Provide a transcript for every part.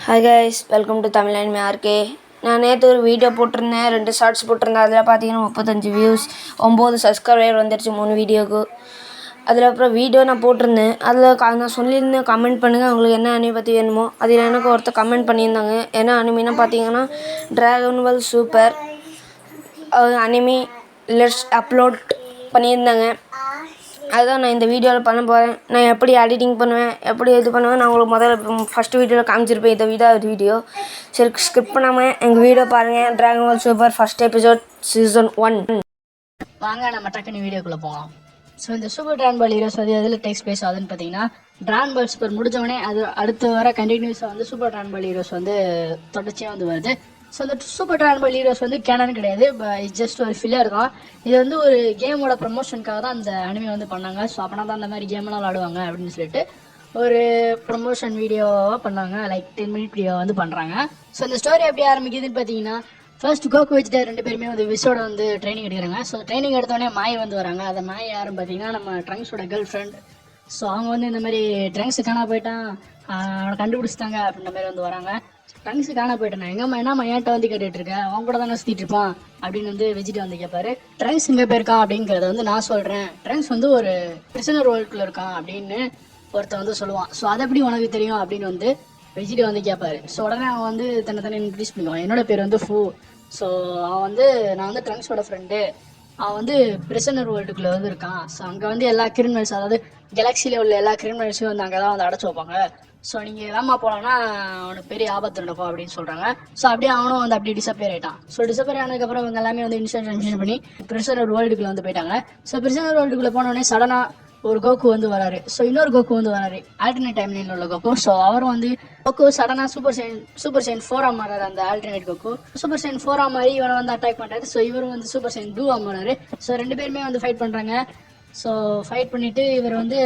Hi guys, welcome to Tamil anime RK. நான் நேற்று ஒரு வீடியோ போட்டிருந்தேன், 2 ஷார்ட்ஸ் போட்டிருந்தேன். அதில் பார்த்தீங்கன்னா 35 வியூஸ், 9 சப்ஸ்கிரைபர் வந்துருச்சு 3 வீடியோக்கு. அதில் அப்புறம் வீடியோ நான் போட்டிருந்தேன். அதில் நான் சொல்லியிருந்தேன் கமெண்ட் பண்ணுங்கள் உங்களுக்கு என்ன அனிமே பற்றி வேணுமோ. அதில் எனக்கு ஒருத்தர் கமெண்ட் பண்ணியிருந்தாங்க. என்ன அனிமின்னா பார்த்தீங்கன்னா dragon ball super anime let's upload பண்ணியிருந்தாங்க. அதுதான் நான் இந்த வீடியோவில் பண்ண போகிறேன். நான் எப்படி எடிட்டிங் பண்ணுவேன், எப்படி இது பண்ணுவேன் நான் உங்களுக்கு முதல்ல ஃபஸ்ட்டு வீடியோவில் காமிச்சிருப்பேன். இந்த வீடியோ சரி ஸ்கிப் பண்ணாமல் எங்கள் வீடியோ பாருங்கள். Dragon ball super first episode season 1. வாங்க நம்ம டக்குன்னு வீடியோக்குள்ளே போகலாம். ஸோ இந்த சூப்பர் ட்ராகன் பால் ஹீரோஸ் வந்து எதில் டெக்ஸ்ட் பேஸ் ஆகுதுன்னு பார்த்தீங்கன்னா, ட்ராகன் பால் சூப்பர் முடிஞ்சவொடனே அது அடுத்து வர கண்டினியூஸாக வந்து சூப்பர் ட்ராகன் பால் ஹீரோஸ் வந்து தொடர்ச்சியாக வந்து வருது. ஸோ இந்த சூப்பர் ட்ராகன் பால் ஹீரோஸ் வந்து கேனன் கிடையாது, ஜஸ்ட் ஒரு ஃபில்லர் தான். இது வந்து ஒரு கேமோட ப்ரமோஷனுக்காக தான் அந்த அனிமே வந்து பண்ணாங்க. ஸோ அப்படின்னா தான் அந்த மாதிரி கேமெல்லாம் விளாடுவாங்க அப்படின்னு சொல்லிட்டு ஒரு ப்ரமோஷன் வீடியோவாக பண்ணாங்க. லைக் 10 மினிட் வீடியோ வந்து பண்ணுறாங்க. ஸோ இந்த ஸ்டோரி எப்படி ஆரம்பிக்குதுன்னு பார்த்தீங்கன்னா, ஃபர்ஸ்ட் கோகு வச்சுட்டு 2 பேருமே வந்து விஸோட வந்து ட்ரைனிங் எடுக்கிறாங்க. ஸோ ட்ரைனிங் எடுத்தோடனே மாய் வந்து வராங்க. அந்த மாய் யாருன்னு பார்த்தீங்கன்னா நம்ம ட்ரங்க்ஸோட கேர்ள் ஃப்ரெண்ட். ஸோ அவங்க வந்து இந்த மாதிரி ட்ரங்க்ஸு காணா போயிட்டான், அவனை கண்டுபிடிச்சிட்டாங்க அப்படின்ற மாதிரி வந்து வராங்க. ட்ரங்க்ஸு காணா போயிட்டான், எங்கம்மா என்னம்மா ஏன்ட்ட வந்து கேட்டுட்டு இருக்கேன், அவங்க கூட தானே சுற்றிட்டு இருப்பான் அப்படின்னு வந்து வெஜிட்டு வந்து கேட்பாரு. ட்ரங்க்ஸ் இங்கே போயிருக்கான் அப்படிங்கிறத வந்து நான் சொல்கிறேன், ட்ரங்க்ஸ் வந்து ஒரு பிரிசனர் ரோல்குள்ளே இருக்கான் அப்படின்னு ஒருத்தன் வந்து சொல்லுவான். ஸோ அது எப்படி உனக்கு தெரியும் அப்படின்னு வந்து வெஜிட்டு வந்து கேட்பாரு. ஸோ உடனே அவன் வந்து தன்னை இன்ட்ரடியூஸ் பண்ணுவான். என்னோட பேர் வந்து ஃபூ. ஸோ அவன் வந்து நான் வந்து ட்ரங்க்ஸோட ஃப்ரெண்டு, அவன் வந்து பிரிசனர் வேர்ல்டுக்குள்ளே வந்து இருக்கான். ஸோ அங்கே வந்து எல்லா கிரிமினல்ஸ், அதாவது கேலக்சியில் உள்ள எல்லா கிரிமினல்ஸையும் வந்து அங்கே தான் வந்து அடைச்சி வைப்பாங்க. ஸோ நீங்கள் இல்லாமல் போகலான்னா அவனுக்கு பெரிய ஆபத்து நடக்கும் அப்படின்னு சொல்கிறாங்க. ஸோ அப்படியே அவனும் வந்து அப்படி டிசப்பியர் ஆகிட்டான். ஸோ டிசப்பியர் ஆனதுக்கப்புறம் இவங்க எல்லாமே வந்து இன்ஸ்டன்ட் பண்ணி பிரிசனர் வேர்ல்டுக்குள்ளே வந்து போயிட்டாங்க. ஸோ பிரிசனர் வேர்ல்டுக்குள்ளே போனோடனே சடனாக ஒரு கோகு வந்து வராரு. ஸோ இன்னொரு கோகு வந்து வராரு, ஆல்டர்னேட் டைம்லைன் உள்ள கோகு. ஸோ அவரும் வந்து கோகு சடனாக சூப்பர் சைன் 4 மாறாரு. அந்த ஆல்டர்னேட் கோகு சூப்பர் சைன் 4 மாதிரி இவனை வந்து அட்டாக் பண்ணுறாரு. ஸோ இவரும் வந்து சூப்பர் சைன் 2 மாறாரு. ஸோ 2 பேருமே வந்து ஃபைட் பண்ணுறாங்க. ஸோ ஃபைட் பண்ணிட்டு இவர் வந்து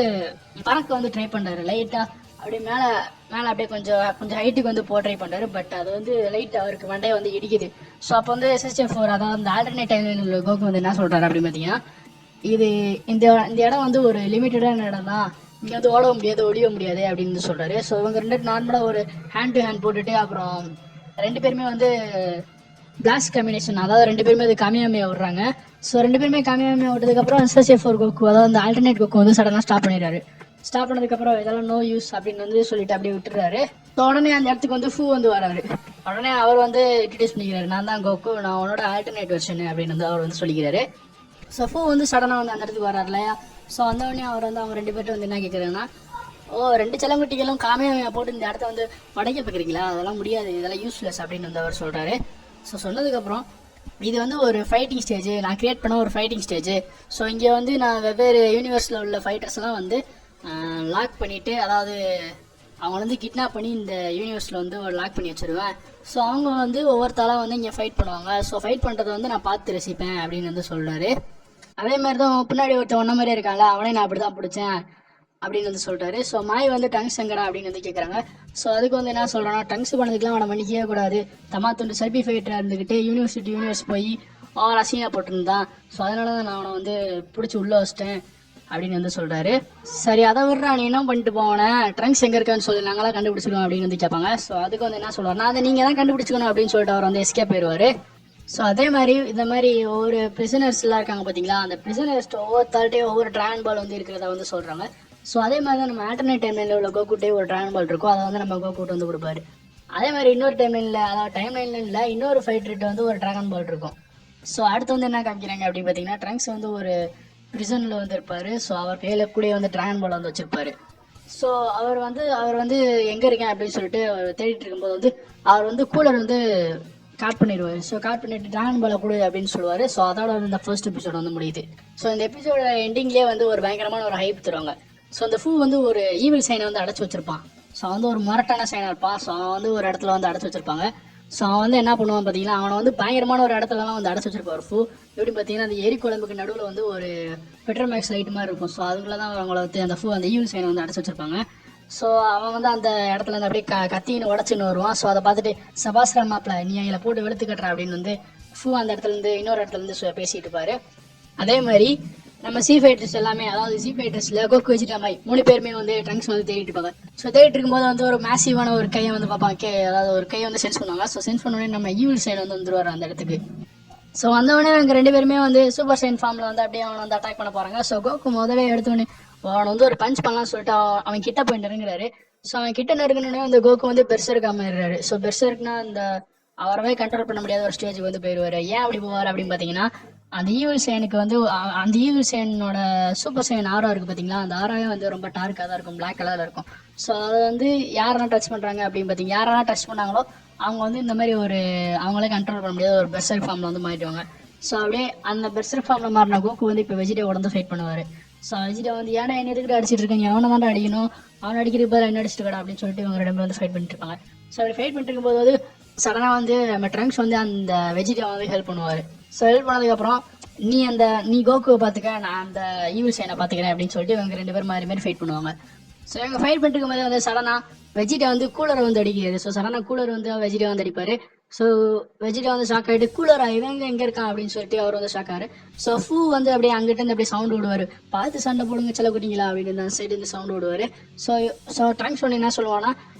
பறக்க வந்து ட்ரை பண்ணுறாரு. லைட்டாக அப்படியே மேலே அப்படியே கொஞ்சம் ஹைட்டுக்கு வந்து ட்ரை பண்ணுறாரு. பட் அது வந்து லைட் அவருக்கு மண்டையை வந்து இடிக்குது. ஸோ அப்போ வந்து SSJ4, அதாவது அந்த ஆல்டர்னேட் டைம்லைன் உள்ள கோகு வந்து என்ன சொல்கிறாரு அப்படின்னு பார்த்தீங்கன்னா, இது இந்த இடம் வந்து ஒரு லிமிட்டடான இடம் தான், இங்கே வந்து ஓட முடியாது ஒழிய முடியாது அப்படின்னு சொல்கிறாரு. ஸோ இவங்க 2 நார்மலாக ஒரு ஹேண்ட் டு ஹேண்ட் போட்டுட்டு அப்புறம் 2 பேருமே வந்து பிளாஸ்ட் காம்பினேஷன், அதாவது 2 பேருமே அது காமியாமையாக விடுறாங்க. ஸோ 2 பேருமே காமியாமையாக விட்டதுக்கப்புறம் SSJ4 கோகு, அதாவது அந்த ஆல்டர்னேட் கோகு வந்து சடனாக ஸ்டாப் பண்ணிடுறாரு. ஸ்டாப் பண்ணதுக்கப்புறம் இதெல்லாம் நோ யூஸ் அப்படின்னு வந்து சொல்லிட்டு அப்படியே விட்டுறாரு. ஸோ உடனே அந்த இடத்துக்கு வந்து ஃபூ வந்து வராரு. உடனே அவர் வந்து இன்ட்ரடியூஸ் பண்ணிக்கிறாரு, நான் தான் கோகு, நான் உன்னோட ஆல்டர்னேட் வெர்ஷன் அப்படின்னு வந்து அவர் வந்து சொல்லிக்கிறாரு. ஸோ ஃபூ வந்து சடனாக வந்து அந்த இடத்துக்கு வர்றாரு இல்லையா. ஸோ வந்தவொடனே அவர் வந்து அவங்க 2 பேர்ட்டு வந்து என்ன கேட்குறாங்கன்னா, 2 செல்லங்குட்டிகளும் காமியாக போட்டு இந்த இடத்த வந்து உடைக்க பார்க்குறீங்களா, அதெல்லாம் முடியாது, இதெல்லாம் யூஸ்லெஸ் அப்படின்னு வந்து அவர் சொல்கிறாரு. ஸோ சொன்னதுக்கப்புறம் இது வந்து ஒரு ஃபைட்டிங் ஸ்டேஜ், நான் க்ரியேட் பண்ண ஒரு ஃபைட்டிங் ஸ்டேஜ். ஸோ இங்கே வந்து நான் வெவ்வேறு யூனிவர்ஸில் உள்ள ஃபைட்டர்ஸ்லாம் வந்து லாக் பண்ணிவிட்டு, அதாவது அவங்க வந்து கிட்னாப் பண்ணி இந்த யூனிவர்ஸில் வந்து ஒரு லாக் பண்ணி வச்சுருவேன். ஸோ அவங்க வந்து ஒவ்வொருத்தாளாக வந்து இங்கே ஃபைட் பண்ணுவாங்க. ஸோ ஃபைட் பண்ணுறதை வந்து நான் பார்த்து ரசிப்பேன் அப்படின்னு வந்து சொல்கிறாரு. அதே மாதிரி தான் பின்னாடி ஒருத்தன் ஒன்ன மாதிரியே இருக்கான்ல, அவனே நான் அப்படி தான் பிடிச்சேன் அப்படின்னு வந்து சொல்கிறாரு. ஸோ மாய் வந்து டங்ஸ் எங்கடா அப்படின்னு வந்து கேட்குறாங்க. ஸோ அதுக்கு வந்து என்ன சொல்கிறான்னா, டங்ஸ் பண்ணதுக்கெலாம் அவனை மன்னிக்கவே கூடாது, தம்மா துண்டு சர்பி ஃபைட்டராக இருந்துக்கிட்டு யூனிவர்ஸ் போய் அவன் அசிங்கா போட்டிருந்தான். ஸோ அதனால தான் நான் அவனை வந்து பிடிச்சி உள்ளே வச்சிட்டேன் அப்படின்னு வந்து சொல்கிறாரு. சரி அதை விட்றா, நீ என்ன பண்ணிட்டு போனேன், ட்ரங்க்ஸ் எங்கே இருக்கான்னு சொல்லி நாங்களாம் கண்டுபிடிச்சிடுவோம் அப்படின்னு வந்து கேட்பாங்க. ஸோ அதுக்கு வந்து என்ன சொல்லுவார், நான் அதை நீங்கள் தான் கண்டுபிடிச்சிக்கணும் அப்படின்னு சொல்லிட்டு அவர் வந்து எஸ்கேப் போயிடுவார். ஸோ அதே மாதிரி இந்த மாதிரி ஒவ்வொரு பிரிசனர்ஸ்லாம் இருக்காங்க பார்த்தீங்களா, அந்த பிரிசனர்ஸ்ட்டு ஒவ்வொருத்தார்ட்டையும் ஒவ்வொரு ட்ராகன் பால் வந்து இருக்கிறத வந்து சொல்கிறாங்க. ஸோ அதே மாதிரி தான் நம்ம ஆல்டர்னேட் டைம்லைனில் உள்ள கோகுட்டே ஒரு ட்ராகன் பால் இருக்கும், அதை வந்து நம்ம கோகுட்டு வந்து கொடுப்பாரு. அதே மாதிரி இன்னொரு டைம்லைனில், அதாவது டைம்லைனில் இன்னொரு ஃபைட்டர்கிட்ட வந்து ஒரு ட்ராகன் பால் இருக்கும். ஸோ அடுத்து வந்து என்ன காமிக்கிறாங்க அப்படின்னு பார்த்தீங்கன்னா, ட்ரங்க்ஸ் வந்து ஒரு பிரிசனில் வந்து இருப்பார். ஸோ அவர் கையில் கூட வந்து ட்ராகன் பால் வந்து வச்சுருப்பாரு. ஸோ அவர் வந்து எங்கே இருக்கேன் அப்படின்னு சொல்லிட்டு அவர் தேடிட்டு இருக்கும்போது வந்து அவர் வந்து கூலர் வந்து காட் பண்ணிடுவார். ஸோ காட் பண்ணிட்டு ட்ராகன் பாலை கொடு அப்படின்னு சொல்லுவார். ஸோ அதோட வந்து இந்த ஃபர்ஸ்ட் எபிசோட் வந்து முடியுது. ஸோ இந்த எபிசோட எண்டிங்லேயே வந்து ஒரு பயங்கரமான ஒரு ஹைப் தருவாங்க. ஸோ அந்த ஃபூ வந்து ஒரு ஈவில் சைனை வந்து அடைச்சி வச்சிருப்பான். ஸோ வந்து ஒரு மரட்டான சைனாக இருப்பான். ஸோ அவன் வந்து ஒரு இடத்துல வந்து அடைச்சி வச்சிருப்பாங்க. ஸோ அவன் வந்து என்ன பண்ணுவான் பார்த்தீங்கன்னா, அவனை வந்து பயங்கரமான ஒரு இடத்துலலாம் வந்து அடைச்சி வச்சிருப்பார் ஃபூ. எப்படி பார்த்தீங்கன்னா, அந்த எரி குழம்புக்கு நடுவில் வந்து ஒரு பெட்ரோமேக்ஸ் லைட் மாதிரி இருக்கும். ஸோ அதுக்குள்ள தான் அவங்கள வந்து அந்த ஃபூ அந்த ஈவில் சைனை வந்து அடைச்சி வச்சிருப்பாங்க. ஸோ அவன் வந்து அந்த இடத்துல இருந்து அப்படியே கத்தின்னு உடச்சின்னு வருவான். ஸோ அதை பார்த்துட்டு சபாஸ்ரா மாப்பிள்ள நீ அதில் போட்டு வெளுத்து கட்டுற அப்படின்னு வந்து ஃபூ அந்த இடத்துலேருந்து இன்னொரு இடத்துலேருந்து பேசிட்டு இருப்பாரு. அதே மாதிரி நம்ம சி ஃபைட்டர்ஸ் எல்லாமே, அதாவது சி ஃபைட்டர்ஸ்ல கோக்கு வெஜிடா மை 3 பேருமே வந்து ட்ரங்க்ஸ் வந்து தேடிட்டு இருப்பாங்க. ஸோ தேடிட்டு இருக்கும்போது வந்து ஒரு மேசிவான ஒரு கையை வந்து பார்ப்பாங்க. அதாவது ஒரு கையை வந்து சென்ஸ் பண்ணுவாங்க. ஸோ சென்ஸ் பண்ண உடனே நம்ம ஈவில் சைடு வந்து வந்துருவாரு அந்த இடத்துக்கு. ஸோ வந்தவொடனே அவங்க 2 பேருமே வந்து சூப்பர் சைன் ஃபார்ம்ல வந்து அப்படியே அவனை வந்து அட்டாக் பண்ண போறாங்க. ஸோ கோக்கு முதல்ல எடுத்தோடனே அவனை வந்து ஒரு பஞ்ச் பண்ணலாம்னு சொல்லிட்டு அவன் கிட்ட போய் நெருங்குறாரு. ஸோ அவன் கிட்ட நெருங்கினோடனே அந்த கோக்கு வந்து பெருசருக்கு அமைறாரு. ஸோ பெருசருக்குன்னா அந்த அவரவே கண்ட்ரோல் பண்ண முடியாத ஒரு ஸ்டேஜுக்கு வந்து போயிடுவாரு. ஏன் அப்படி போவார் அப்படின்னு பார்த்தீங்கன்னா, அந்த ஈவில் சேனுக்கு வந்து அந்த ஈவில் சேனோட சூப்பர் சைன் ஆரா இருக்கு பார்த்தீங்களா, அந்த ஆராவே வந்து ரொம்ப டார்க்காக தான் இருக்கும், பிளாக் கலரில் இருக்கும். ஸோ அதை வந்து யாரெல்லாம் டச் பண்ணுறாங்க அப்படின்னு பார்த்தீங்க, யாரெல்லாம் டச் பண்ணாங்களோ அவங்க வந்து இந்த மாதிரி ஒரு அவங்களே கண்ட்ரோல் பண்ண முடியாத ஒரு பெர்சர் ஃபார்மில் வந்து மாறிடுவாங்க. ஸோ அப்படியே அந்த பெர்சர் ஃபார்மில் மாறின கோக்கு வந்து இப்போ வெஜிடேவோட வந்து ஃபைட் பண்ணுவார். ஸோ வெஜிடே வந்து ஏன்னா என்ன எதுக்கிட்ட அடிச்சிட்டு இருக்காங்க, அவனை தான் அடிக்கணும், அவனை அடிக்கிறதுக்கு பதிலாக என்ன அடிச்சிட்டு இருக்கா அப்படின்னு சொல்லிட்டு இவங்க 2 பேரும் வந்து ஃபைட் பண்ணிட்டு இருப்பாங்க. ஸோ அப்படி ஃபைட் பண்ணிட்டு இருக்கும்போது வந்து சடனாக வந்து நம்ம ட்ரங்க்ஸ் வந்து அந்த வெஜிடே வந்து ஹெல்ப் பண்ணுவார். ஸோ ஹெல்ப் பண்ணதுக்கப்புறம் நீ கோகுவை பார்த்துக்க, நான் அந்த ஈவில் சைனை பார்த்துக்கிறேன் அப்படின்னு சொல்லிட்டு இவங்க 2 பேரும் மாதிரி ஃபைட் பண்ணுவாங்க. ஸோ இவங்க ஃபைட் பண்ணிட்டு இருக்கும்போது வந்து சடனாக வெஜிடே வந்து கூலரை வந்து அடிக்கிறாரு. ஸோ சடனாக கூலர் வந்து வெஜிடே வந்து அடிப்பார். ஸோ வெஜிடே வந்து ஷாக் ஆகிட்டு கூலரா இவங்க எங்கே இருக்கான் அப்படின்னு சொல்லிட்டு அவர் வந்து ஷாக் ஆறு. ஸோ ஃபூ வந்து அப்படியே அங்கிட்ட இருந்து அப்படியே சவுண்ட் விடுவார், பார்த்து சண்டை போடுங்க செல்ல குட்டிங்களா அப்படின்னு அந்த சைடு இருந்து சவுண்ட் விடுவார். ஸோ ட்ரங்க்ஸ் வந்து என்ன சொல்லுவான்னா,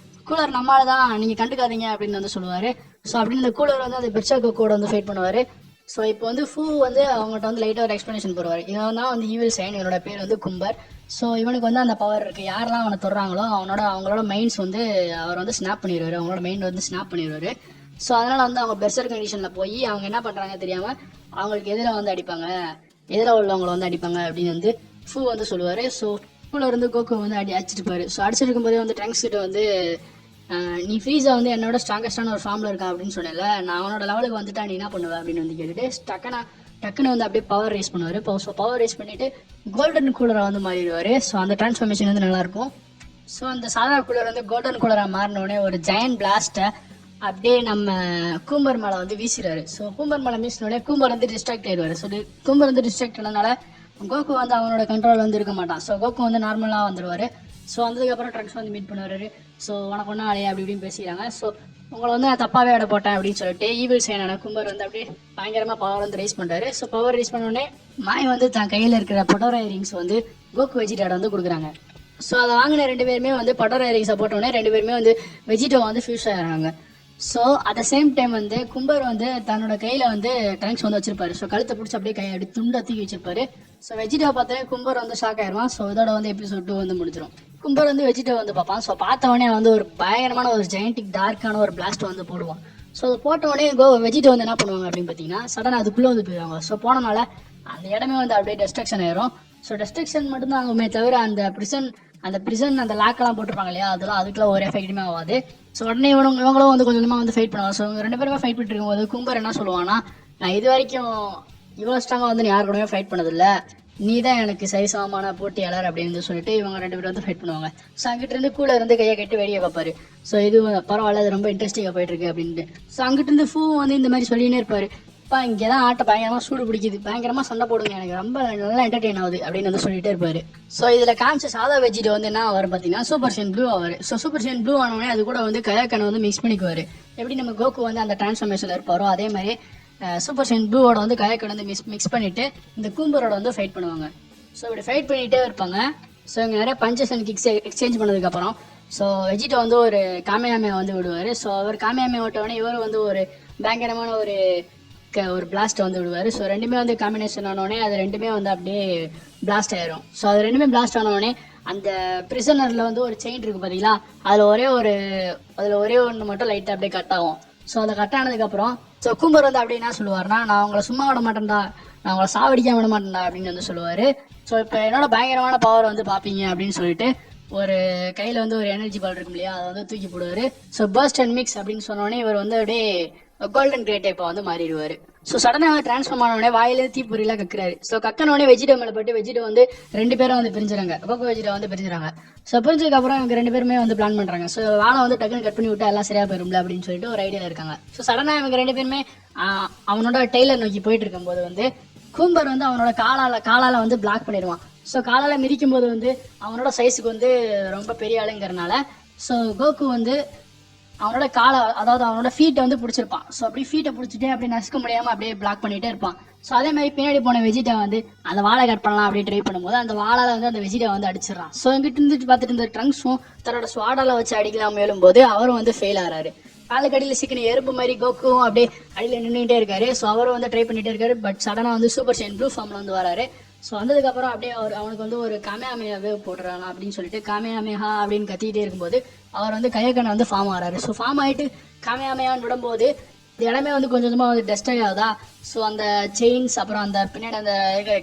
கூலர் நம்மளால தான், நீங்கள் கண்டுக்காதீங்க அப்படின்னு வந்து சொல்லுவார். ஸோ அப்படின்னு இந்த கூலர் வந்து அந்த பெர்சா கோக்கோட வந்து ஃபைட் பண்ணுவார். ஸோ இப்போ வந்து ஃபூ வந்து அவங்ககிட்ட வந்து லைட்டாக ஒரு எக்ஸ்ப்ளனேஷன் போடுவார். இவன் தான் வந்து ஈவில் சைன், இவனோட பேர் வந்து கும்பர். ஸோ இவனுக்கு வந்து அந்த பவர் இருக்குது, யாரெல்லாம் அவனை தொடுறாங்களோ அவங்களோட மைண்ட்ஸ் வந்து அவர் வந்து ஸ்னாப் பண்ணிடுவார், அவங்களோட மைண்ட் வந்து ஸ்னாப் பண்ணிடுவார். ஸோ அதனால் வந்து அவங்க பெர்சர் கண்டிஷனில் போய் அவங்க என்ன பண்ணுறாங்க தெரியாமல் அவங்களுக்கு எதிராக வந்து அடிப்பாங்க, எதிராக உள்ளவங்களை வந்து அடிப்பாங்க அப்படின்னு வந்து ஃபூ வந்து சொல்லுவார். ஸோ ஃபூவில் இருந்து கோகோ வந்து அடிச்சிருப்பாரு. ஸோ அடிச்சிருக்கும் போதே வந்து ட்ரங்க்ஸ் கிட்ட வந்து நீ ஃப்ரீஸா வந்து என்னோட ஸ்ட்ராங்கஸ்டான ஒரு ஃபார்மில் இருக்கா அப்படின்னு சொன்னேன்ல, நான் அவனோட லெவலுக்கு வந்துட்டா நீ என்ன பண்ணுவேன் அப்படின்னு வந்து கேட்டுட்டு டக்குன்னு வந்து அப்படியே பவர் ரேஸ் பண்ணுவார். ஸோ பவர் ரேஸ் பண்ணிட்டு கோல்டன் கூலராக வந்து மாறிடுவார். ஸோ அந்த டிரான்ஸ்ஃபர்மேஷன் வந்து நல்லாயிருக்கும். ஸோ அந்த சாதா கூலர் வந்து கோல்டன் கூலராக மாறினோடனே ஒரு ஜெயண்ட் பிளாஸ்ட்டை அப்படியே நம்ம கூம்பர் மேலே வந்து வீசிடுவார். ஸோ கூம்பர் மேலே வீசினோடனே கூம்பர் வந்து டிஸ்ட்ராக்ட் ஆயிடுவார். ஸோ கூம்பர் வந்து டிஸ்ட்ராக்ட் ஆனதுனால கோகு வந்து அவனோட கண்ட்ரோல் வந்து இருக்க மாட்டான். ஸோ கோகு வந்து நார்மலாக வந்துடுவார். ஸோ வந்ததுக்கப்புறம் ட்ரங்க்ஸ் வந்து மீட் பண்ணுவார். ஸோ உனக்கு ஒன்றா ஆலையா அப்படி இப்படின்னு பேசிக்கிறாங்க. ஸோ உங்களை வந்து நான் தப்பாகவே ஆட போட்டேன் அப்படின்னு சொல்லிட்டு ஈவில் சைனான கும்பர் வந்து அப்படியே பயங்கரமாக பவர் வந்து ரைஸ் பண்ணுறாரு. ஸோ பவர் ரைஸ் பண்ணோடனே மாய் வந்து தன் கையில் இருக்கிற பொட்டோரா இயரிங்ஸ் வந்து கோகு வெஜிடாட வந்து கொடுக்குறாங்க. ஸோ அதை வாங்கின 2 பேருமே வந்து பொட்டோரா இயரிங்ஸை போட்டோடனே 2 பேருமே வந்து வெஜிடோ வந்து ஃபியூஸ் ஆகிறாங்க. So at the same time வந்து கும்பர் வந்து தன்னோட கையில் வந்து ட்ரங்க்ஸ் வந்து வச்சிருப்பாரு. ஸோ கழுத்தை பிடிச்சி அப்படியே அப்படி துண்டை தூக்கி வச்சிருப்பாரு. ஸோ வெஜிடோ பார்த்தா கும்பர் வந்து ஷாக் ஆயிடுவான். ஸோ இதோட வந்து எபிசோட் 2 வந்து முடிச்சிடும். கும்பர் வந்து வெஜிடோ வந்து பார்ப்பான். ஸோ பார்த்தவொடனே வந்து ஒரு பயங்கரமான ஒரு ஜெயண்டிக் டார்க்கான ஒரு பிளாஸ்ட் வந்து போடுவான். ஸோ அது போட்டவொடனே வெஜிடோ வந்து என்ன பண்ணுவாங்க அப்படின்னு பார்த்தீங்கன்னா, சடனாக அதுக்குள்ளே வந்து போயிடுவாங்க. ஸோ போனனால அந்த இடமே வந்து அப்படியே டெஸ்ட்ரக்ஷன் ஆயிரும். ஸோ டெஸ்ட்ரக்ஷன் மட்டும்தான் ஆகுமே தவிர அந்த பிரிசன் அந்த லாக்கெல்லாம் போட்டிருப்பாங்க இல்லையா, அதெல்லாம் அதுக்குலாம் ஒரு எஃபெக்ட்டுமே ஆகாது. ஸோ உடனே இவங்களும் வந்து கொஞ்சமாக வந்து ஃபைட் பண்ணுவாங்க. ஸோ இவங்க 2 பேருமே ஃபைட் பண்ணிட்டு இருக்கும்போது கும்பர் என்ன சொல்லுவான்னா, நான் இது வரைக்கும் இவ்வளோ ஸ்ட்ராங்காக வந்து யார் கூடவே ஃபைட் பண்ணதில்லை, நீ தான் எனக்கு சரிசமமான போட்டியாளர் அப்படின்னு சொல்லிட்டு இவங்க 2 பேரும் வந்து ஃபைட் பண்ணுவாங்க. ஸோ அங்கிட்ட இருந்து கூட இருந்து கையை கட்டி வெளியே வைப்பாரு. ஸோ இது பரவாயில்ல, அது ரொம்ப இன்ட்ரெஸ்டிங்காக போயிட்டு இருக்கு அப்படின்ட்டு. ஸோ அங்கிட்ட இருந்து ஃபூ வந்து இந்த மாதிரி சொல்லினே இருப்பாரு, இப்போ இங்கே தான் ஆட்டை பயங்கரமாக சூடு பிடிக்குது, பயங்கரமாக சண்டை போடுங்க, எனக்கு ரொம்ப நல்லா என்டர்டெயின் ஆகுது அப்படின்னு வந்து சொல்லிட்டே இருப்பாரு. ஸோ இதில் காமிச்ச சாதா வெஜிடோ வந்து என்ன ஆவார் பார்த்தீங்கன்னா, சூப்பர் சைன் ப்ளூ ஆவார். ஸோ சூப்பர் சைன் ப்ளூ ஆனவனே அது கூட வந்து கயாக்கனை வந்து மிக்ஸ் பண்ணிக்குவார். எப்படி நம்ம கோகு வந்து அந்த டிரான்ஸ்ஃபர்மேஷனில் இருப்பாரோ அதே மாதிரி சூப்பர் சைன் ப்ளூவோட வந்து கயாக்கனை வந்து மிக்ஸ் பண்ணிட்டு இந்த கூம்பரோட வந்து ஃபைட் பண்ணுவாங்க. ஸோ இப்படி ஃபைட் பண்ணிகிட்டே இருப்பாங்க. ஸோ இவங்க நிறைய பஞ்சஸ் அண்ட் கிக்ஸ் எக்ஸ்சேஞ்ச் பண்ணதுக்கப்புறம் ஸோ வெஜிடோ வந்து ஒரு காமையாமே வந்து விடுவார். ஸோ அவர் காமையாமே விட்டவொடனே இவர் வந்து ஒரு பயங்கரமான ஒரு பிளாஸ்ட் வந்து விடுவார். ஸோ 2மே வந்து காம்பினேஷன் ஆனோடனே அது 2மே வந்து அப்படியே பிளாஸ்ட் ஆயிரும். ஸோ அது 2மே பிளாஸ்ட் ஆனோடனே அந்த பிரிசனரில் வந்து ஒரு செயின் இருக்குது பார்த்தீங்களா, அதில் ஒரே ஒன்று மட்டும் லைட்டாக அப்படியே கட் ஆகும். ஸோ அதை கட் ஆனதுக்கப்புறம் ஸோ கூம்பர் வந்து அப்படி என்ன சொல்லுவார்னா, நான் உங்களை சும்மா விட மாட்டேன்டா, நான் உங்களை சாவடிக்க விட மாட்டேன்டா அப்படின்னு வந்து சொல்லுவார். ஸோ இப்போ என்னோட பயங்கரமான பவர் வந்து பார்ப்பீங்க அப்படின்னு சொல்லிட்டு ஒரு கையில் வந்து ஒரு எனர்ஜி பால் இருக்கும் இல்லையா, அதை வந்து தூக்கி போடுவார். ஸோ பர்ஸ்ட் அண்ட் மிக்ஸ் அப்படின்னு சொன்னோடனே இவர் வந்து அப்படியே கோல்டன் கிரே டைப்பை வந்து மாறிடுவார். ஸோ சடனாக டிரான்ஸ்ஃபார்ம் ஆனோடனே வாயிலே தீப்பொறியெல்லாம் கக்குறாரு. ஸோ கக்கனோடனே வெஜிடோ மேலே போட்டு வெஜிடோ வந்து 2 பேரும் வந்து பிரிஞ்சுறாங்க, கோகோ வெஜிடோ வந்து பிரிஞ்சுறாங்க. ஸோ பிரிஞ்சதுக்கப்புறம் இவங்க 2 பேருமே வந்து பிளான் பண்ணுறாங்க. ஸோ வாழை வந்து டக்குன்னு கட் பண்ணி விட்டா எல்லாம் சரியாக போயிரும்ல அப்படின்னு சொல்லிட்டு ஒரு ஐடியாவில் இருக்காங்க. ஸோ சடனாக இவங்க 2 பேருமே அவனோட டெய்லர் நோக்கி போயிட்டு இருக்கும்போது வந்து கூம்பர் வந்து அவனோட காலால் வந்து பிளாக் பண்ணிடுவான். ஸோ காலால் மிதிக்கும் போது வந்து அவனோட சைஸுக்கு வந்து ரொம்ப பெரிய ஆளுங்கிறனால ஸோ கோகு வந்து அவனோட அதாவது அவனோட ஃபீட்டை வந்து பிடிச்சிருப்பான். ஸோ அப்படியே ஃபீட்டை பிடிச்சிட்டே அப்படியே நசுக்க முடியாமல் அப்படியே பிளாக் பண்ணிகிட்டே இருப்பான். ஸோ அதே மாதிரி பின்னாடி போன வெஜிடா வந்து அந்த வாழை கட் பண்ணலாம் அப்படின்னு ட்ரை பண்ணும்போது அந்த வாழால வந்து அந்த வெஜிடா வந்து அடிச்சிடறான். ஸோ இங்கிட்ட இருந்து பார்த்துட்டு இருந்த ட்ரங்க்ஸும் தன்னோட ஸ்வாடால வச்சு அடிக்கலாம் மேலும்போது அவரும் வந்து ஃபெயில் ஆகிறாரு. காலுக்கடியில் சிக்கன எறும்பு மாதிரி கோக்கும் அப்படியே அடியில் நின்றுட்டே இருக்காரு. ஸோ அவரும் வந்து ட்ரை பண்ணிட்டே இருக்காரு. பட் சடனாக வந்து சூப்பர் சைன் ப்ளூ ஃபார்மில் வந்து வராரு. ஸோ வந்ததுக்கப்புறம் அப்படியே அவனுக்கு வந்து ஒரு காமையாமையாவே போட்டுறாங்க அப்படின்னு சொல்லிட்டு காமையாமையா அப்படின்னு கத்திக்கிட்டே இருக்கும்போது அவர் வந்து கையக்கண்ணை வந்து ஃபார்ம் ஆகிறாரு. ஸோ ஃபார்ம் ஆகிட்டு காமையாமையான்னு விடும்போது இந்த இடமே வந்து கொஞ்சம் கொஞ்சமாக வந்து டஸ்டாகி ஆகுதா. ஸோ அந்த செயின்ஸ் அப்புறம் அந்த பின்னாடி அந்த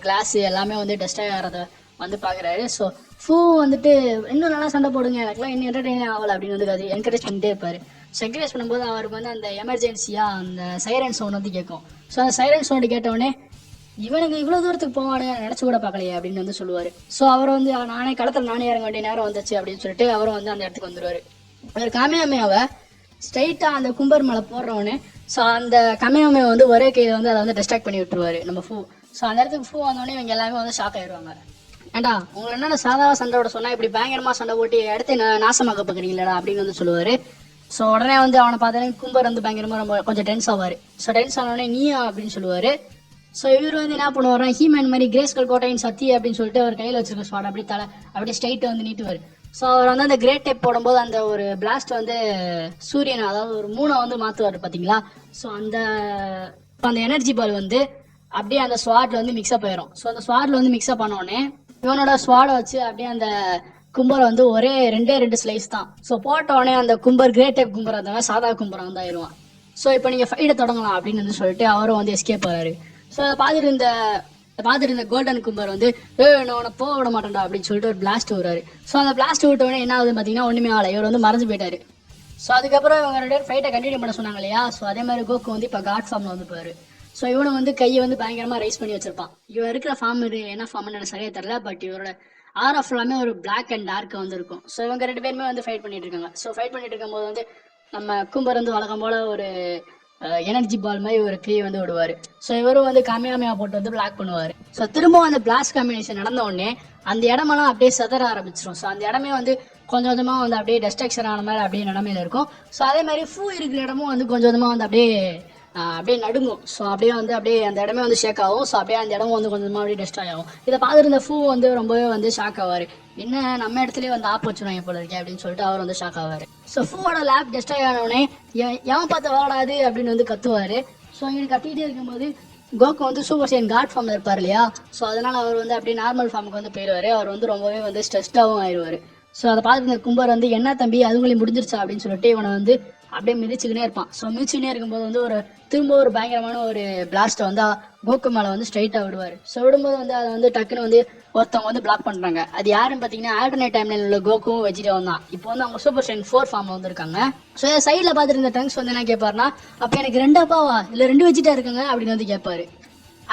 கிளாஸ் எல்லாமே வந்து டஸ்டாகி ஆகிறத வந்து பார்க்குறாரு. ஸோ ஃபூ வந்துட்டு இன்னும் நல்லா சண்டை போடுங்க, எனக்குலாம் இன்னும் என்டர்டெயின் ஆகலை அப்படின்னு வந்து அது என்கரேஜ் பண்ணிட்டே இருப்பார். ஸோ என்கரேஜ் பண்ணும்போது அவருக்கு வந்து அந்த எமர்ஜென்சியாக அந்த சைரன் சவுண்ட் வந்து கேட்கும். ஸோ அந்த சைரன் சவுண்டு கேட்டவுடனே இவனுக்கு இவ்வளோ தூரத்துக்கு போவானு நினச்சி கூட பார்க்கலையே அப்படின்னு வந்து சொல்லுவார். ஸோ அவர் வந்து நானே களத்தில் நானே இறங்க வேண்டிய நேரம் வந்துச்சு அப்படின்னு சொல்லிட்டு அவரும் வந்து அந்த இடத்துக்கு வந்துடுவார். அவர் காமையாமையாவை ஸ்ட்ரைட்டாக அந்த கும்பர் மேலே போடுறவனே ஸோ அந்த கமையாமையை வந்து ஒரே கையில் வந்து அதை வந்து டிஸ்ட்ராக்ட் பண்ணி விட்டுருவாரு நம்ம ஃபூ. ஸோ அந்த இடத்துக்கு ஃபூ வந்தோடனே இவங்க எல்லாமே வந்து ஷாக் ஆயிடுவாங்க. ஏண்டா உங்களை என்னென்ன சாதாரண சண்டையோட சொன்னால் இப்படி பயங்கரமாக சண்டை போட்டு இடத்த நாசமாக்க பார்க்குறீங்களா அப்படின்னு வந்து சொல்லுவார். ஸோ உடனே வந்து அவனை பார்த்தோன்னே கும்பர் வந்து பயங்கரமாக ரொம்ப கொஞ்சம் டென்ஸ் ஆவார். ஸோ டென்ஸ் ஆனோடனே நீயா அப்படின்னு சொல்லுவார். ஸோ இவர் வந்து என்ன பண்ணுவார், ஹீமேன் மாதிரி கிரேஸ்கல் கோட்டையின் சத்தி அப்படின்னு சொல்லிட்டு அவர் கையில் வச்சிருக்க ஸ்வாட் அப்படி தலை அப்படியே ஸ்ட்ரைட்டை வந்து நீட்டுவார். ஸோ அவர் வந்து அந்த கிரேட் டேப் போடும்போது அந்த ஒரு பிளாஸ்ட் வந்து சூரியன் அதாவது ஒரு மூணை வந்து மாற்றுவார் பார்த்தீங்களா. ஸோ அந்த எனர்ஜி பால் வந்து அப்படியே அந்த ஸ்வாட்ல வந்து மிக்ஸ்அப் ஆயிரும். ஸோ அந்த ஸ்வாட்ல வந்து மிக்ஸ்அப் பண்ணோடனே இவனோட ஸ்வாடை வச்சு அப்படியே அந்த கும்பர் வந்து ஒரே ரெண்டு ஸ்லைஸ் தான். ஸோ போட்டோடனே அந்த கும்பர் கிரேட் டேப் கும்பர் அந்த சாதா கும்பர் வந்து ஆயிடுவான். ஸோ இப்போ நீங்கள் ஃபைட்டை தொடங்கலாம் அப்படின்னு வந்து சொல்லிட்டு அவரும் வந்து எஸ்கேப் ஆகிறாரு. ஸோ அதை பார்த்துட்டு இருந்த கோல்டன் கும்பர் வந்து நான் உன போக விட மாட்டேன்டா அப்படின்னு சொல்லிட்டு ஒரு பிளாஸ்ட் விடுறாரு. ஸோ அந்த பிளாஸ்ட் விட்டோடனே என்ன ஆகுது பார்த்தீங்கன்னா ஒன்றுமே ஆகலை, இவர் வந்து மறைஞ்சு போயிட்டாரு. ஸோ அதுக்கப்புறம் இவங்க 2 பேரும் ஃபைட்டை கண்டினியூ பண்ண சொன்னாங்க இல்லையா. ஸோ அதே மாதிரி கோக்கு வந்து இப்போ காட் ஃபார்மில் வந்து போவார். ஸோ இவனை வந்து கையை வந்து பயங்கரமாக ரைஸ் பண்ணி வச்சிருப்பான். இவர் இருக்கிற ஃபார்ம் என்ன ஃபார்ம்னு எனக்கு சரியாக தெரியல. பட் இவரோட ஆர்எஃப் எல்லாமே ஒரு பிளாக் அண்ட் டார்க் வந்து இருக்கும். ஸோ இவங்க 2 பேருமே வந்து ஃபைட் பண்ணிட்டு இருக்காங்க. ஸோ ஃபைட் பண்ணிட்டு இருக்கும்போது வந்து நம்ம கும்பர் வந்து வழக்கம் போல ஒரு எனர்ஜி பால் மாதிரி ஒரு கீ வந்து விடுவார். ஸோ இவரும் வந்து காமியாமையா போட்டு வந்து பிளாக் பண்ணுவார். ஸோ திரும்பவும் அந்த பிளாஸ்ட் காம்பினேஷன் நடந்த உடனே அந்த இடமெல்லாம் அப்படியே செதற ஆரம்பிச்சிடும். ஸோ அந்த இடமே வந்து கொஞ்சம் கொஞ்சமாக வந்து அப்படியே டெஸ்ட்ரக்ஷன் ஆன மாதிரி அப்படியே நிலமையில இருக்கும். ஸோ அதே மாதிரி ஃபூ இருக்கிற இடமும் வந்து கொஞ்சம் கொஞ்சமாக வந்து அப்படியே நடுங்கும். ஸோ அப்படியே அந்த இடமே வந்து ஷேக் ஆகும். ஸோ அப்படியே அந்த இடமும் வந்து கொஞ்சமாக அப்படியே டெஸ்ட்ராய் ஆகும். இதை பார்த்துருந்த ஃபூ வந்து ரொம்பவே வந்து ஷாக் ஆவார். என்ன நம்ம இடத்துலயே வந்து ஆப் வச்சுருவாங்க போல இருக்கேன் அப்படின்னு சொல்லிட்டு அவர் வந்து ஷாக் ஆவார். ஸோ ஃபூவோட லேப் டெஸ்ட்ராய் ஆனவுடனே எவன் பார்த்து வாடாது அப்படின்னு வந்து கத்துவார். ஸோ இங்கே கத்திக்கிட்டே இருக்கும்போது கோக்கு வந்து சூப்பர் சைன் காட் ஃபார்மில் இருப்பார் இல்லையா. ஸோ அதனால் அவர் வந்து அப்படியே நார்மல் ஃபார்முக்கு வந்து போயிடுவார். அவர் வந்து ரொம்பவே வந்து ஸ்ட்ரெஸ்டாகவும் ஆயிடுவார். ஸோ அதை பார்த்துட்டு இந்த கும்பர் வந்து என்ன தம்பி அதுங்களையும் முடிஞ்சிருச்சா அப்படின்னு சொல்லிட்டு இவனை வந்து அப்படியே மிதிச்சுக்கினே இருப்பான். ஸோ மிதிச்சுக்கினே இருக்கும்போது வந்து திரும்ப ஒரு பயங்கரமான ஒரு பிளாஸ்ட்டை வந்து கோக்கு மேலே வந்து ஸ்ட்ரைட்டாக விடுவார். ஸோ விடும்போது வந்து அதை வந்து டக்குன்னு வந்து ஒருத்தவங்க வந்து பிளாக் பண்ணுறாங்க. அது யாருன்னு பார்த்தீங்கன்னா ஆல்டர்னேட் டைம்லைன் உள்ள கோக்கும் வெஜிடேவும் தான். இப்போ வந்து அவங்க சூப்பர் சைன் 4 ஃபார்மில் வந்துருக்காங்க. ஸோ சைடில் பார்த்துட்டு இருந்த டங்ஸ் வந்து என்ன கேட்பாருன்னா, அப்போ எனக்கு 2 அப்பாவா இல்லை 2 வெஜிடா இருக்காங்க அப்படின்னு வந்து கேட்பாரு.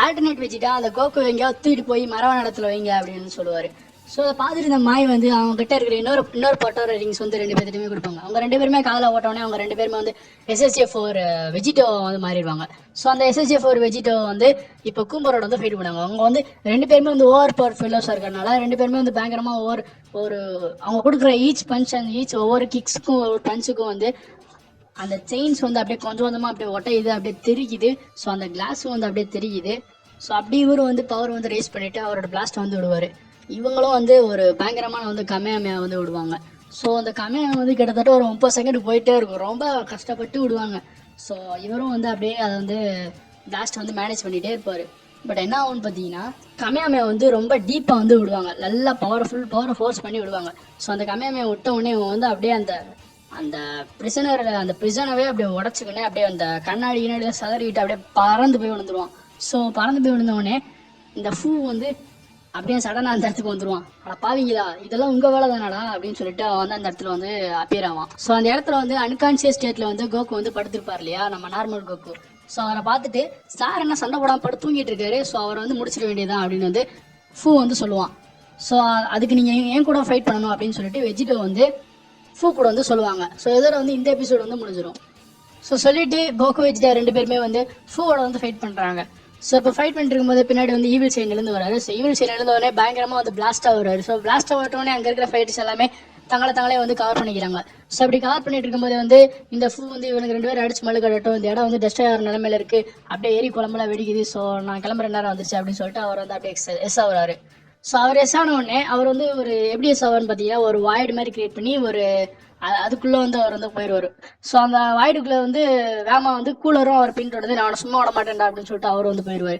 ஆல்டர்னேட் வெஜிடா அந்த கோக்கு எங்கேயாவது தூக்கிட்டு போய் மரவ இடத்துல வைங்க அப்படின்னு சொல்லுவார். ஸோ அதை பார்த்துட்டு இந்த மாய் வந்து அவங்க கிட்ட இருக்கிற இன்னொரு பட்டோர ரிங்ஸ் வந்து 2 பேர்த்துமே கொடுப்பாங்க. அவங்க 2 பேருமே காதில் ஓட்டோடனே அவங்க 2 பேருமே வந்து SSJ4 வெஜிடோ வந்து மாறிடுவாங்க. ஸோ அந்த SSJ4 வெஜிடோ வந்து இப்போ கூம்பரோட வந்து ஃபைட் பண்ணாங்க. அவங்க வந்து 2 பேருமே வந்து ஓவர் பவர் ஃபெல்லோஸாக இருக்கிறனால 2 பேருமே வந்து பயங்கரமாக ஒரு அவங்க கொடுக்குற ஈச் பஞ்ச் அண்ட் ஈச் ஒவ்வொரு கிக்ஸுக்கும் ஒவ்வொரு பஞ்சுக்கும் வந்து அந்த செயின்ஸ் வந்து அப்படியே கொஞ்சம் கொஞ்சமாக அப்படியே ஒட்டையுது, அப்படியே தெரிக்குது. ஸோ அந்த கிளாஸும் வந்து அப்படியே தெரியுது. ஸோ அப்படி இவரும் வந்து பவர் வந்து ரேஸ் பண்ணிவிட்டு அவரோட பிளாஸ்ட் வந்து விடுவார். இவங்களும் வந்து ஒரு பயங்கரமான வந்து கமையாமையா வந்து விடுவாங்க. ஸோ அந்த கமையாமை வந்து கிட்டத்தட்ட ஒரு 30 செகண்ட் போயிட்டே இருக்கும். ரொம்ப கஷ்டப்பட்டு விடுவாங்க. ஸோ இவரும் வந்து அப்படியே அதை வந்து பிளாஸ்ட் வந்து மேனேஜ் பண்ணிகிட்டே இருப்பார். பட் என்ன ஆகும்னு பார்த்தீங்கன்னா கமையாமையை வந்து ரொம்ப டீப்பாக வந்து விடுவாங்க. நல்லா பவரை ஃபோர்ஸ் பண்ணி விடுவாங்க. ஸோ அந்த கமையாமையை விட்ட உடனே இவங்க வந்து அப்படியே அந்த பிரிசனவே அப்படியே உடச்சிக்கினே அப்படியே அந்த கண்ணாடி சதறிக்கிட்டு அப்படியே பறந்து போய் விழுந்துருவான். ஸோ பறந்து போய் விழுந்தவுடனே இந்த ஃபூ வந்து அப்படியே சடனாக அந்த இடத்துக்கு வந்துடுவான். ஆனால் பாவீங்களா இதெல்லாம் உங்கள் வேலை தானடா அப்படின்னு சொல்லிட்டு அவன் வந்து அந்த இடத்துல வந்து அப்பியர் ஆவான். ஸோ அந்த இடத்துல வந்து அன்கான்சியஸ் ஸ்டேட்டில் வந்து கோக்கு வந்து படுத்திருப்பார் இல்லையா, நம்ம நார்மல் கோக்கு. ஸோ அவரை பார்த்துட்டு சார் என்ன சண்டை போடாமல் படுத்து தூங்கிட்டு இருக்காரு, ஸோ அவரை வந்து முடிச்சிட வேண்டியதான் அப்படின்னு வந்து ஃபூ வந்து சொல்லுவான். ஸோ அதுக்கு நீங்கள் ஏன் கூட ஃபைட் பண்ணணும் அப்படின்னு சொல்லிட்டு வெஜிடோ வந்து ஃபூ கூட வந்து சொல்லுவாங்க. ஸோ இதோட வந்து இந்த எபிசோடு வந்து முடிஞ்சிடும். ஸோ சொல்லிட்டு கோகு வெஜிடா 2 பேருமே வந்து ஃபூவோட வந்து ஃபைட் பண்ணுறாங்க. ஸோ இப்போ ஃபைட் பண்ணிட்டு இருக்கும்போது பின்னாடி வந்து ஈவில் சைன்லேருந்து வராரு. ஸோ ஈவில் சைன்லேருந்து உடனே பயங்கரமாக வந்து பிளாஸ்டாக வராரு. ஸோ பிளாஸ்டாக வரட்டோடனே அங்கே இருக்கிற ஃபைட்டர்ஸ் எல்லாமே தங்களே வந்து கவர் பண்ணிக்கிறாங்க. ஸோ அப்படி கவர் பண்ணிட்டு இருக்கும்போது வந்து இந்த ஃபூ வந்து இவனுக்கு 2 பேரும் அடிச்சு மல்லு கட்டட்டும், இந்த இடம் வந்து டெஸ்ட்ராய் ஆகிற நிலைமையில இருக்கு, அப்படியே ஏறி குழம்புலாம் வெடிக்குது, ஸோ நான் கிளம்புற நேரம் வந்துருச்சு அப்படின்னு சொல்லிட்டு அவர் வந்து அப்படியே எஸ் ஆகுறாரு. ஸோ அவர் எஸ் ஆன உடனே அவர் வந்து ஒரு எப்படி எஸ் ஆவார்னு பார்த்தீங்கன்னா ஒரு வாய்டு மாதிரி கிரியேட் பண்ணி ஒரு அதுக்குள்ளே வந்து அவர் வந்து போயிடுவார். ஸோ அந்த வாய்டுக்குள்ளே வந்து வேமா வந்து கூலரும் அவர் பின்தொடர்ந்து நான் அவனை சும்மா விட மாட்டேன்டா அப்படின்னு சொல்லிட்டு அவர் வந்து போயிடுவார்.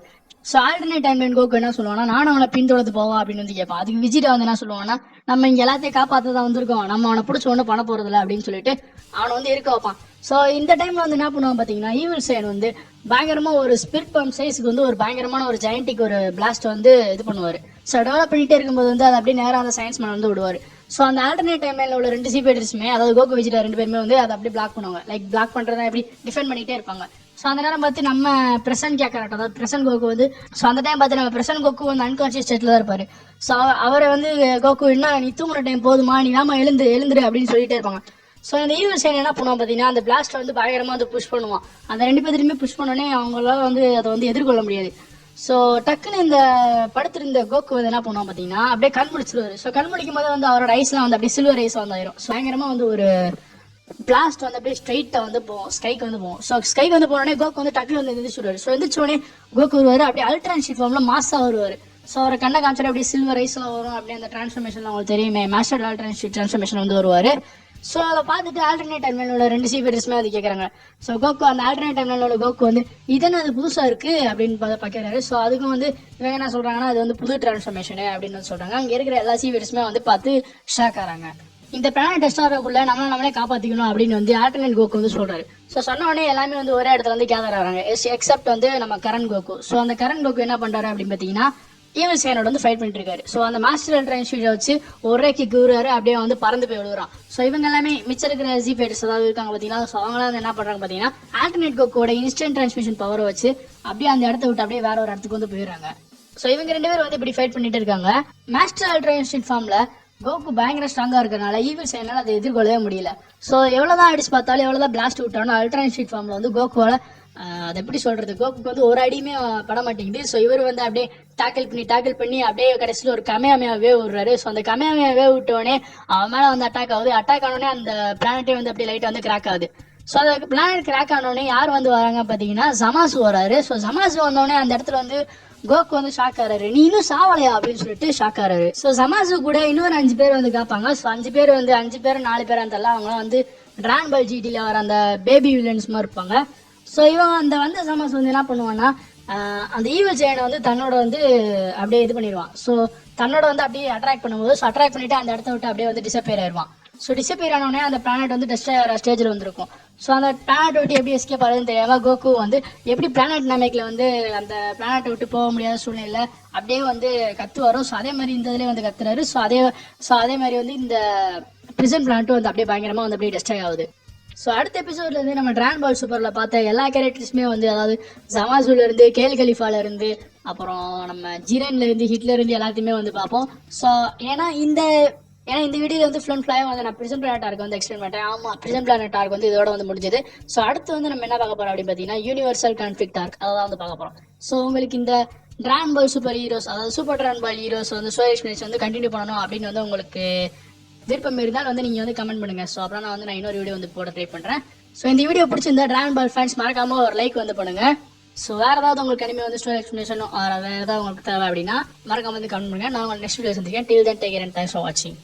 ஸோ ஆல்டர்னேட் டைம்லைன் கோக்கு என்ன சொல்லுவாங்கன்னா நானும் அவனை பின்தொடர்ந்து போவோம் அப்படின்னு வந்து கேட்பான். அதுக்கு விஜிட்டா வந்து என்ன சொல்லுவாங்கன்னா நம்ம இங்கே எல்லாத்தையும் காப்பாற்ற தான் வந்திருக்கோம், நம்ம அவனை பிடிச்ச ஒன்றும் பண்ண போகிறதில்ல அப்படின்னு சொல்லிட்டு அவனை வந்து இருக்க வைப்பான். ஸோ இந்த டைம்ல வந்து என்ன பண்ணுவான் பார்த்தீங்கன்னா ஈவில் சைன் வந்து பயங்கரமாக ஒரு ஸ்பிரிட் பம்ப் சைஸுக்கு வந்து ஒரு பயங்கரமான ஒரு ஜெயண்டிக் ஒரு பிளாஸ்ட் வந்து இது பண்ணுவார். ஸோ டெவலப் பண்ணிட்டே இருக்கும்போது வந்து அது அப்படியே நேராக அந்த சயின்ஸ் மேன் வந்து விடுவார். ஸோ அந்த ஆல்டர்னேட் டைம்லைனில் உள்ள 2 சீபேட்டர்ஸுமே அதாவது கோகு விஜிட்டா 2 பேருமே வந்து அதை அப்படியே பிளாக் பண்ணுவாங்க. லைக் பிளாக் பண்ணுறதா எப்படி டிஃபெண்ட் பண்ணிகிட்டே இருப்பாங்க. ஸோ அந்த நேரம் பார்த்து நம்ம பிரசன்ட் கேட்கறாட்டம் அதாவது பிரசன்ட் கோகு வந்து ஸோ அந்த டைம் பார்த்து நம்ம பிரசன்ட் கோகு வந்து அன்கான்ஷியஸ் ஸ்டேட்டில் தான் இருப்பார். ஸோ அவரை வந்து கோகு என்ன நீ தூங்குற டைம் போதுமா, நீ நாம எழுந்துரு அப்படின்னு சொல்லிட்டே இருப்பாங்க. ஸோ அந்த ஈவில் சைன் என்ன பண்ணுவான் பார்த்தீங்கன்னா அந்த பிளாஸ்ட்டை வந்து பயங்கரமாக வந்து புஷ் பண்ணுவான். அந்த 2 பேருமே புஷ் பண்ணோடனே அவங்களால வந்து அதை வந்து எதிர்கொள்ள முடியாது. ஸோ டக்குன்னு இந்த படுத்திருந்த கோக்கு வந்து என்ன பண்ணுவான் பார்த்தீங்கன்னா அப்படியே கண் முடிச்சிருவாரு. ஸோ கண் முடிக்கும் போது வந்து அவரோட ஐஸ்லாம் வந்து அப்படியே சில்வர் ஐஸ் வந்து ஆயிரும். ஸோ பயங்கரமாக வந்து ஒரு பிளாஸ்ட் வந்து அப்படியே ஸ்ட்ரைட்டாக வந்து போகும், ஸ்கைக்கு வந்து போகும். ஸோ ஸ்கைக்கு வந்து போனோடனே கோக்கு வந்து டக்குனு வந்து எந்திரிச்சுடுவார். ஸோ எந்திரிச்சோடனே கோக்கு வருவார், அப்படியே அல்ட்ரான் ஷீட் ஃபார்மில் மாசாக வருவார். ஸோ அவரை கண்ணை காமிச்சாரு அப்படியே சில்வர் ஐஸ்லாம் வரும், அப்படியே அந்த டிரான்ஸ்ஃபர்மேஷன் உங்களுக்கு தெரியுமே மாஸ்டர் அல்ட்ரான் ஷீட் டிரான்ஸ்ஃபர்மேஷன் வந்து வருவார். ஸோ அதை பார்த்துட்டு ஆல்டர்னேட் டைம்லைனோட 2 சீபேட்டர்ஸுமே அது கேட்குறாங்க. ஸோ கோக்கு அந்த ஆல்டர்னேட் டைம்லைனோட கோக்கு வந்து இதென்ன அது புதுசாக இருக்குது அப்படின்னு பார்க்குறாரு. ஸோ அதுக்கும் வந்து இவங்க என்ன சொல்கிறாங்கன்னா அது வந்து புது டிரான்ஸ்ஃபர்மேஷனு அப்படின்னு வந்து சொல்கிறாங்க. அங்கே இருக்கிற எல்லா சீபேட்டர்ஸுமே வந்து பார்த்து ஷாக் ஆகிறாங்க. இந்த பிளானட் டெஸ்ட் ஆகிறக்குள்ள நம்மளே காப்பாற்றிக்கணும் அப்படின்னு வந்து ஆல்டர்னேட் கோக்கு வந்து சொல்கிறாரு. ஸோ சொன்ன உடனே எல்லாமே வந்து ஒரே இடத்துல வந்து கேதர் ஆகிறாங்க எக்ஸப்ட் வந்து நம்ம கரண் கோக்கு. ஸோ அந்த கரண் கோக்கு என்ன பண்ணுறாரு அப்படின்னு பார்த்தீங்கன்னா ஈவில் சைனோட வந்து ஃபைட் பண்ணிட்டு இருக்காரு. ஸோ அந்த மாஸ்டர் அல்ட்ரான் ஷீட்டை வச்சு ஒரே கிக்கு விடுறாரு, அப்படியே வந்து பறந்து போய் விடுறான். ஸோ இவங்க எல்லாமே மிச்சம் இருக்கிற ஜீபேட்டர்ஸ் ஏதாவது இருக்காங்க பார்த்தீங்கன்னா ஸோ அவங்களாம் வந்து என்ன பண்ணுறாங்க பார்த்தீங்கன்னா ஆல்டர்னேட் கோக்கோட இன்ஸ்டன்ட் டிரான்ஸ்மிஷன் பவரை வச்சு அப்படியே அந்த இடத்த விட்டு அப்படியே வேற ஒரு இடத்துக்கு வந்து போயிடுறாங்க. ஸோ இவங்க 2 பேரும் வந்து இப்படி ஃபைட் பண்ணிட்டு இருக்காங்க. மாஸ்டர் அல்ட்ரான் ஷீட் ஃபார்ம்ல கோக்கு பயங்கர ஸ்ட்ராங்கா இருக்கிறனால ஈவில் சைனால அதை எதிர்கொள்ளவே முடியல. ஸோ எவ்வளவுதான் அடிச்சு பார்த்தாலும் எவ்வளவுதான் பிளாஸ்ட் விட்டாலும் அல்ட்ரான் ஷீட் ஃபார்ம்ல வந்து கோக்குவால அதை எப்படி சொல்றது கோக்குக்கு வந்து ஒரு அடியுமே பட மாட்டேங்குது. ஸோ இவர் வந்து அப்படியே டாக்கிள் பண்ணி அப்படியே கடைசியில் ஒரு கமையாமையாவே விடுறாரு. ஸோ அந்த கமையாமையாவே விட்டோடனே அவன் மேலே வந்து அட்டாக் ஆகுது. அட்டாக் ஆனோடனே அந்த பிளானட்டே வந்து அப்படியே லைட்டாக வந்து கிராக் ஆகுது. ஸோ அந்த பிளானட் கிராக் ஆனோடனே யார் வந்து வராங்க பார்த்தீங்கன்னா ஜமாசு வராரு. ஸோ ஜமாசு வந்தோடனே அந்த இடத்துல வந்து கோக்கு வந்து ஷாக் ஆறாரு, நீ இன்னும் சாவலையா அப்படின்னு சொல்லிட்டு ஷாக் ஆறாரு. ஸோ ஜமாசு கூட இன்னொரு 5 பேர் வந்து காப்பாங்க. ஸோ 5 பேர் வந்து 5 பேர் 4 பேர் அந்த அவங்களாம் வந்து டிராகன் பால் ஜிடியில் வர அந்த பேபி வில்லன்ஸ் மாதிரி இருப்பாங்க. ஸோ இவன் அந்த வந்த ஜமாசு வந்து என்ன பண்ணுவான்னா அந்த ஈவில் சைனை வந்து தன்னோட வந்து அப்படியே இது பண்ணிடுவான். ஸோ தன்னோட வந்து அப்படியே அட்ராக்ட் பண்ணும்போது ஸோ அட்ராக்ட் பண்ணிட்டு அந்த இடத்த விட்டு அப்படியே வந்து டிசப்பியர் ஆயிடுவான். ஸோ டிசப்பியர் ஆனோடனே அந்த பிளானட் வந்து டெஸ்ட்ராய் ஆகிற ஸ்டேஜில் வந்துருக்கும். ஸோ அந்த பிளானட் விட்டு எப்படி எஸ்கேப் ஆகுதுன்னு தெரியாம கோகு வந்து எப்படி பிளானட் நமைக்கில் வந்து அந்த பிளானட்டை விட்டு போக முடியாத சூழ்நிலை அப்படியே வந்து கத்து வரும். ஸோ அதே மாதிரி இந்த இதுலேயே வந்து கத்துறாரு. ஸோ அதே மாதிரி வந்து இந்த பிரிசன் பிளானட்டும் வந்து அப்படியே பயங்கரமாக வந்து அப்படியே டெஸ்ட்ராய் ஆகுது. ஸோ அடுத்த எபிசோட்ல இருந்து நம்ம டிராகன் பால் சூப்பர்ல பார்த்த எல்லா கேரக்டர்ஸுமே வந்து அதாவது ஜமாசுல இருந்து கேல் கலிஃபால இருந்து அப்புறம் நம்ம ஜிரன்ல இருந்து ஹிட்லர் இருந்து எல்லாத்தையுமே வந்து பார்ப்போம். ஸோ ஏன்னா இந்த வீடியோல வந்து ஃபுல் அண்ட் ஃபுல்லாக வந்து நான் பிரிசன் பிளானட் ஆர்க் வந்து எக்ஸ்பிளைன் பண்ணுறேன். ஆமாம், பிரிசன் பிளானட் ஆர்க் வந்து இதோட வந்து முடிஞ்சது. ஸோ அடுத்து வந்து நம்ம என்ன பார்க்க போறோம் அப்படின்னு பார்த்தீங்கன்னா யூனிவர்சல் கான்ஃப்ளிக்ட் ஆர்க் அதான் வந்து பார்க்க போறோம். ஸோ உங்களுக்கு இந்த டிராகன் பால் சூப்பர் ஹீரோஸ் அதாவது சூப்பர் டிராகன் பால் ஹீரோஸ் வந்து ஸ்டோரி எக்ஸ்பிளேஷன் வந்து கண்டினியூ பண்ணணும் அப்படின்னு வந்து உங்களுக்கு விருப்பம் இருந்தால் வந்து நீங்கள் வந்து கமெண்ட் பண்ணுங்க. ஸோ அப்புறம் நான் இன்னொரு வீடியோ வந்து போட ட்ரை பண்ணுறேன். ஸோ இந்த வீடியோ பிடிச்சிருந்தா டிராகன் பால் ஃபேன்ஸ் மறக்காம ஒரு லைக் வந்து பண்ணுங்க. ஸோ வேறு ஏதாவது உங்களுக்கு கனிமே வந்து ஸ்டோரி எக்ஸ்பிளேஷனோ வேறு ஏதாவது உங்களுக்கு தேவை அப்படின்னா மறக்காம வந்து கமெண்ட் பண்ணுங்க. நான் உங்களுக்கு நெக்ஸ்ட் வீடியோ சந்திக்கிறேன். Till then take care and thanks for வாட்சிங்.